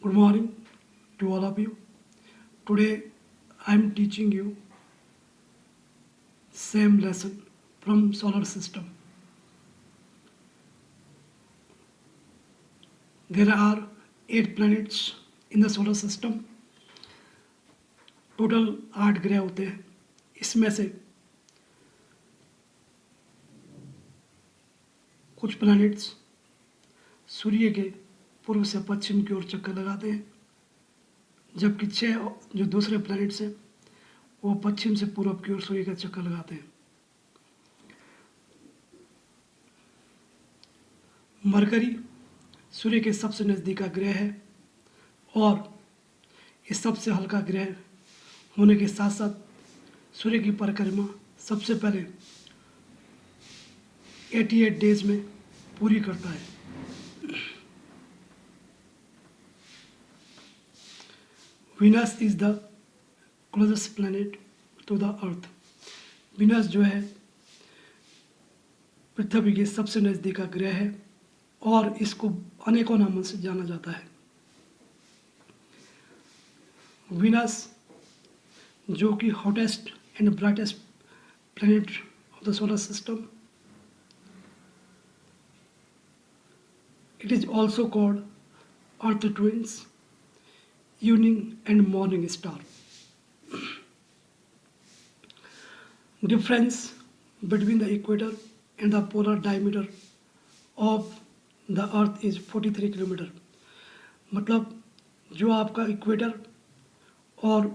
Good morning to all of you. Today I am teaching you same lesson from solar system. There are 8 planets in the solar system. Total 8 ग्रह होते हैं. इसमें से कुछ planets सूर्य के पूर्व से पश्चिम की ओर चक्कर लगाते हैं, जबकि 6 जो दूसरे प्लैनेट्स हैं वो पश्चिम से पूर्व की ओर सूर्य का चक्कर लगाते हैं. मरकरी सूर्य के सबसे नज़दीक का ग्रह है और ये सबसे हल्का ग्रह होने के साथ साथ सूर्य की परिक्रमा सबसे पहले 88 डेज में पूरी करता है. Venus is the closest planet to the earth. Venus जो है पृथ्वी के सबसे नज़दीक का ग्रह है और इसको अनेकों नामों से जाना जाता है. विनस जो कि hottest and brightest planet of the solar system, it is also called earth twins, evening and morning star. Difference between the equator and the polar diameter of the earth is 43 kilometre. मतलब जो आपका equator और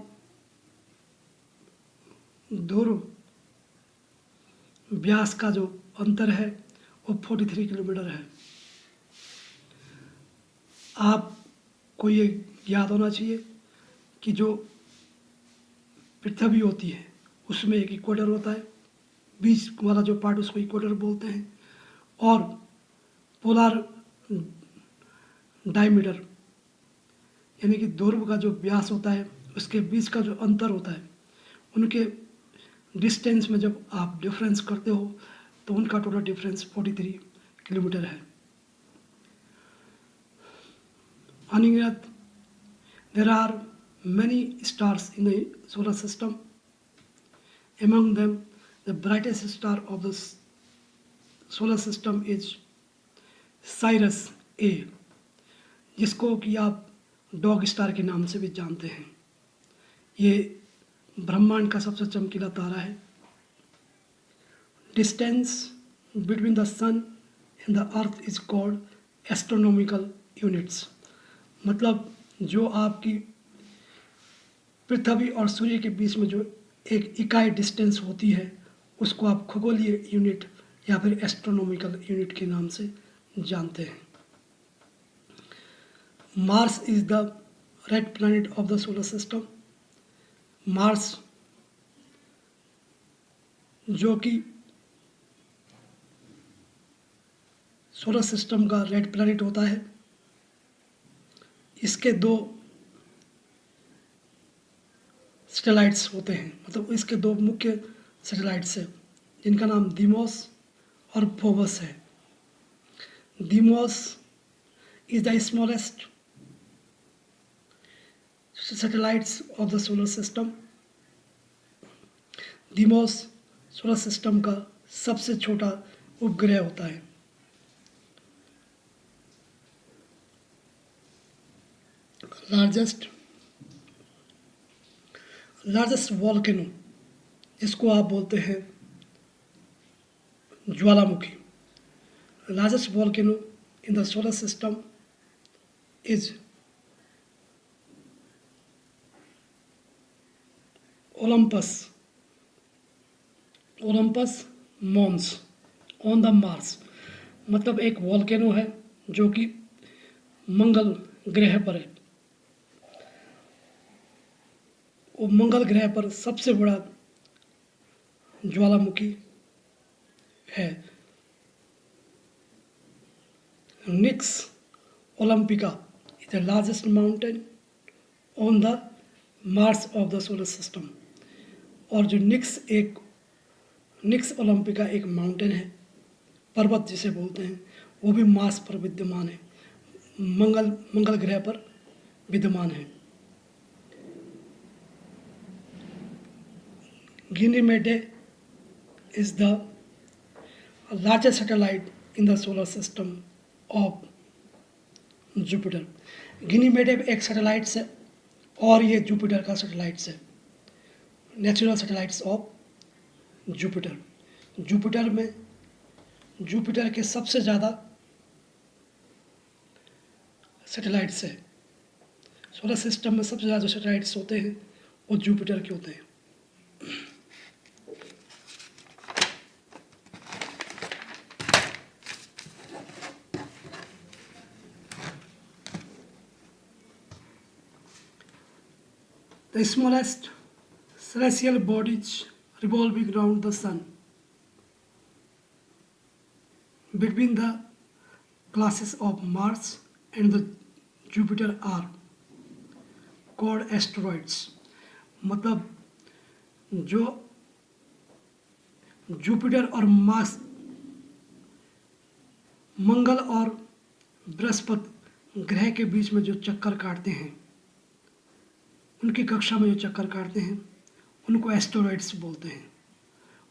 ध्रुव व्यास का जो अंतर है वो 43 kilometre है. आपको ये याद होना चाहिए कि जो पृथ्वी होती है उसमें एक इक्वेटर होता है, बीच वाला जो पार्ट उसको इक्वेटर बोलते हैं, और पोलर डायमीटर यानी कि ध्रुव का जो व्यास होता है उसके बीच का जो अंतर होता है, उनके डिस्टेंस में जब आप डिफरेंस करते हो तो उनका टोटल डिफरेंस 43 किलोमीटर है. On Earth, there are many stars in the solar system. Among them, the brightest star of the solar system is Sirius A, जिसको कि आप डॉग स्टार के नाम से भी जानते हैं. ये ब्रह्मांड का सबसे चमकीला तारा है. Distance between the sun and the earth is called astronomical units. मतलब जो आपकी पृथ्वी और सूर्य के बीच में जो एक इकाई डिस्टेंस होती है उसको आप खगोलीय यूनिट या फिर एस्ट्रोनॉमिकल यूनिट के नाम से जानते हैं. Mars is the red planet of the solar system. Mars जो कि सोलर सिस्टम का रेड प्लैनेट होता है, इसके 2 सैटेलाइट्स होते हैं. मतलब इसके 2 मुख्य सैटेलाइट्स हैं जिनका नाम दीमोस और फोबस है. Deimos is the smallest satellites of the solar system. Deimos solar system का सबसे छोटा उपग्रह होता है. लार्जेस्ट वॉल्केनो जिसको आप बोलते हैं ज्वालामुखी. Largest volcano in the solar system is Olympus Mons on the Mars. मतलब एक वॉल्केनो है जो कि मंगल ग्रह पर है. वो मंगल ग्रह पर सबसे बड़ा ज्वालामुखी है. Nix Olympica is the largest mountain on the Mars of the solar system. और जो निक्स ओलंपिका एक माउंटेन है, पर्वत जिसे बोलते हैं, वो भी मार्स पर विद्यमान है, मंगल ग्रह पर विद्यमान है। Ganymede is the largest satellite in the solar system of Jupiter. Ganymede एक सैटेलाइट्स है और ये जुपिटर का सैटेलाइट्स है, natural satellites of Jupiter. Jupiter में जुपिटर के सबसे ज़्यादा सैटेलाइट्स है। सोलर सिस्टम में सबसे ज़्यादा जो सैटेलाइट्स होते हैं वो जुपिटर के होते हैं। The smallest celestial bodies revolving around the sun. Between the classes of Mars and the Jupiter are called asteroids। मतलब जो जुपिटर और मार्स, मंगल और बृहस्पति ग्रह के बीच में जो चक्कर काटते हैं, उनकी कक्षा में जो चक्कर काटते हैं उनको एस्टेरॉइड्स बोलते हैं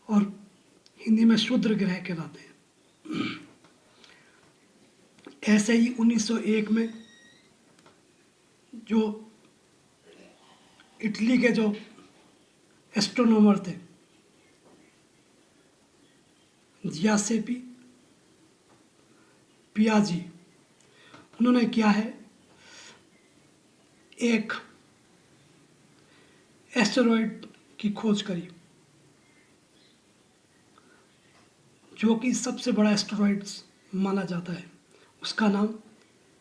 और हिंदी में क्षुद्र ग्रह कहलाते हैं। ऐसे ही 1901 में जो इटली के जो एस्ट्रोनॉमर थे जियासेपी पियाजी, उन्होंने क्या है एक एस्टेरॉइड की खोज करी जो कि सबसे बड़ा एस्टेरॉइड्स माना जाता है। उसका नाम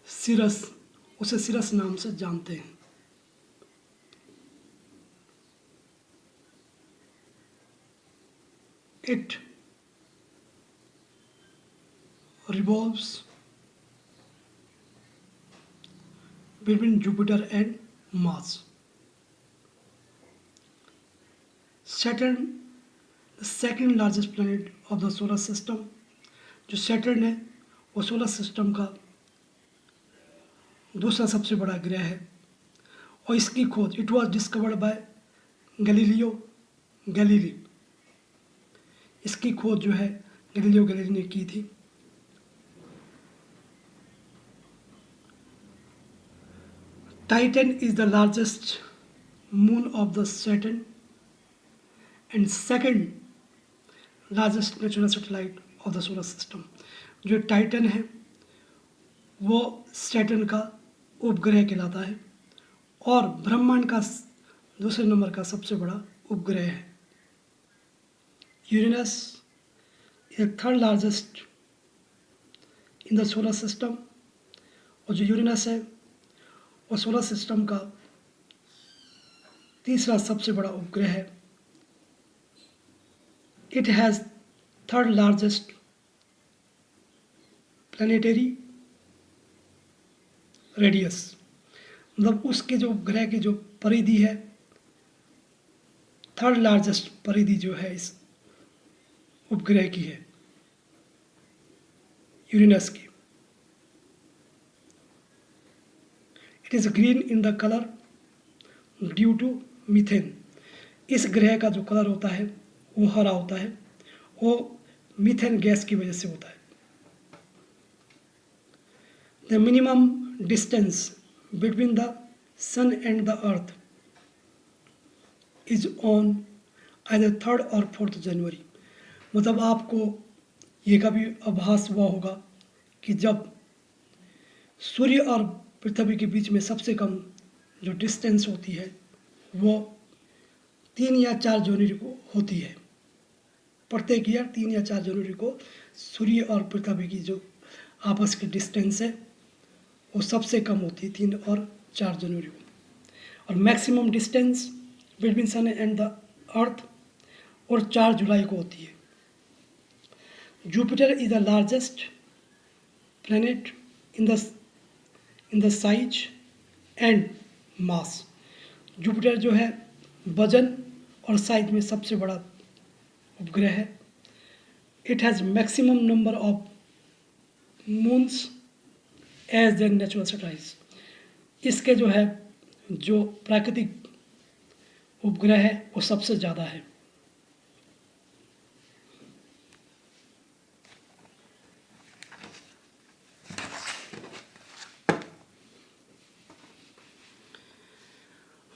सिरस, उसे सिरस नाम से जानते हैं। It revolves between Jupiter and Mars. Saturn, the second largest planet of the solar system, जो सैटर्न है वो सोलर सिस्टम का दूसरा सबसे बड़ा ग्रह है और इसकी खोज it was discovered by Galileo Galilei. इसकी खोज जो है गैलीलियो गैलीली ने की थी। Titan is the largest moon of the Saturn and second largest natural satellite of the solar system। जो टाइटन है वो सैटर्न का उपग्रह कहलाता है और ब्रह्मांड का दूसरे नंबर का सबसे बड़ा उपग्रह है। यूरेनस एक third largest in the solar system और जो यूरेनस है और सोलर सिस्टम का तीसरा सबसे बड़ा उपग्रह है। It has third largest planetary radius, मतलब उसके जो उपग्रह की जो परिधि है, थर्ड लार्जेस्ट परिधि जो है इस उपग्रह की है यूरेनस की। It is green in the colour due to methane. इस ग्रह का जो कलर होता है वो हरा होता है, वो मीथेन गैस की वजह से होता है। The minimum distance between the sun and the earth is on either 3 और 4 जनवरी। मतलब आपको ये कभी आभास हुआ होगा कि जब सूर्य और पृथ्वी के बीच में सबसे कम जो डिस्टेंस होती है वो 3 या 4 जनवरी को होती है। प्रत्येक ईयर 3 या 4 जनवरी को सूर्य और पृथ्वी की जो आपस की डिस्टेंस है वो सबसे कम होती है 3 और 4 जनवरी को। और maximum distance between sun and the earth और 4 जुलाई को होती है। Jupiter is the largest planet in the size and mass. Jupiter जो है वजन और साइज में सबसे बड़ा उपग्रह है। It has maximum number of moons as than natural satellites. इसके जो है जो प्राकृतिक उपग्रह है वो सबसे ज़्यादा है।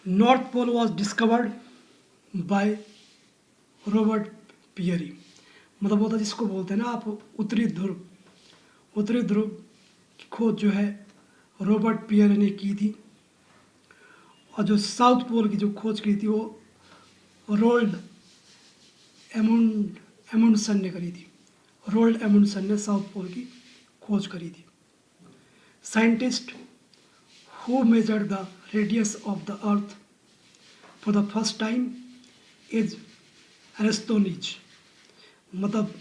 North Pole was discovered by Robert Peary, मतलब वो था जिसको बोलते हैं ना आप उत्तरी ध्रुव की खोज जो है रॉबर्ट पियरी ने की थी, और जो साउथ पोल की जो खोज की थी वो रोल्ड एमुंडसन ने करी थी। रोल्ड एमुंडसन ने साउथ पोल की खोज करी थी। Scientist who measured the radius of the earth for the first time is Eratosthenes, मतलब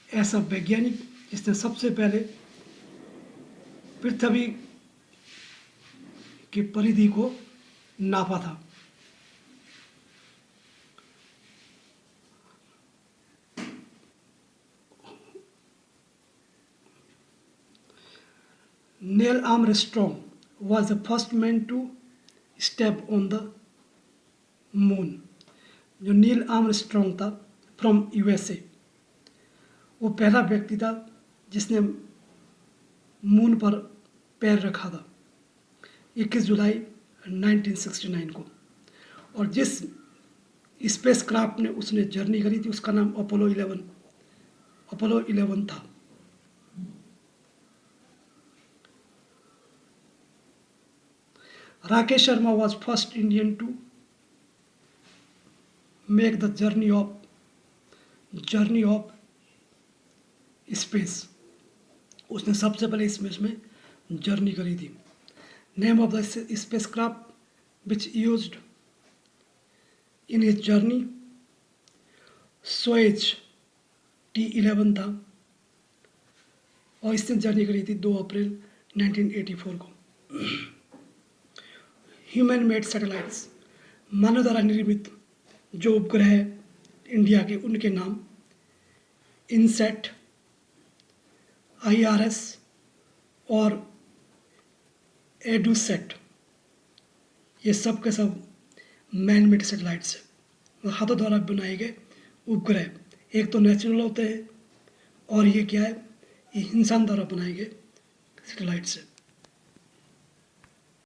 ऐसा वैज्ञानिक जिसने सबसे पहले पृथ्वी की परिधि को नापा था। Neil Armstrong was the first man to step on the moon। जो नील आर्मस्ट्रॉन्ग था फ्रॉम यूएसए, वो पहला व्यक्ति था जिसने मून पर पैर रखा था 21 जुलाई 1969 को। और जिस स्पेस क्राफ्ट ने उसने जर्नी करी थी उसका नाम अपोलो 11 था। Rakesh Sharma was first Indian to make the journey of space, उसने सबसे पहले स्पेस में जर्नी करी थी। Name of the space craft which used in his journey Soyuz T11 था, और इसने जर्नी करी थी 2 अप्रैल 1984 को। ह्यूमन मेड सैटेलाइट्स, मानव द्वारा निर्मित जो उपग्रह है इंडिया के, उनके नाम इनसेट, IRS और एडुसेट, ये सब के सब मैन मेड सैटेलाइट्स है, हाथों द्वारा बनाए गए उपग्रह। एक तो नेचुरल होते हैं और ये क्या है, ये इंसान द्वारा बनाए गए सैटेलाइट्स है।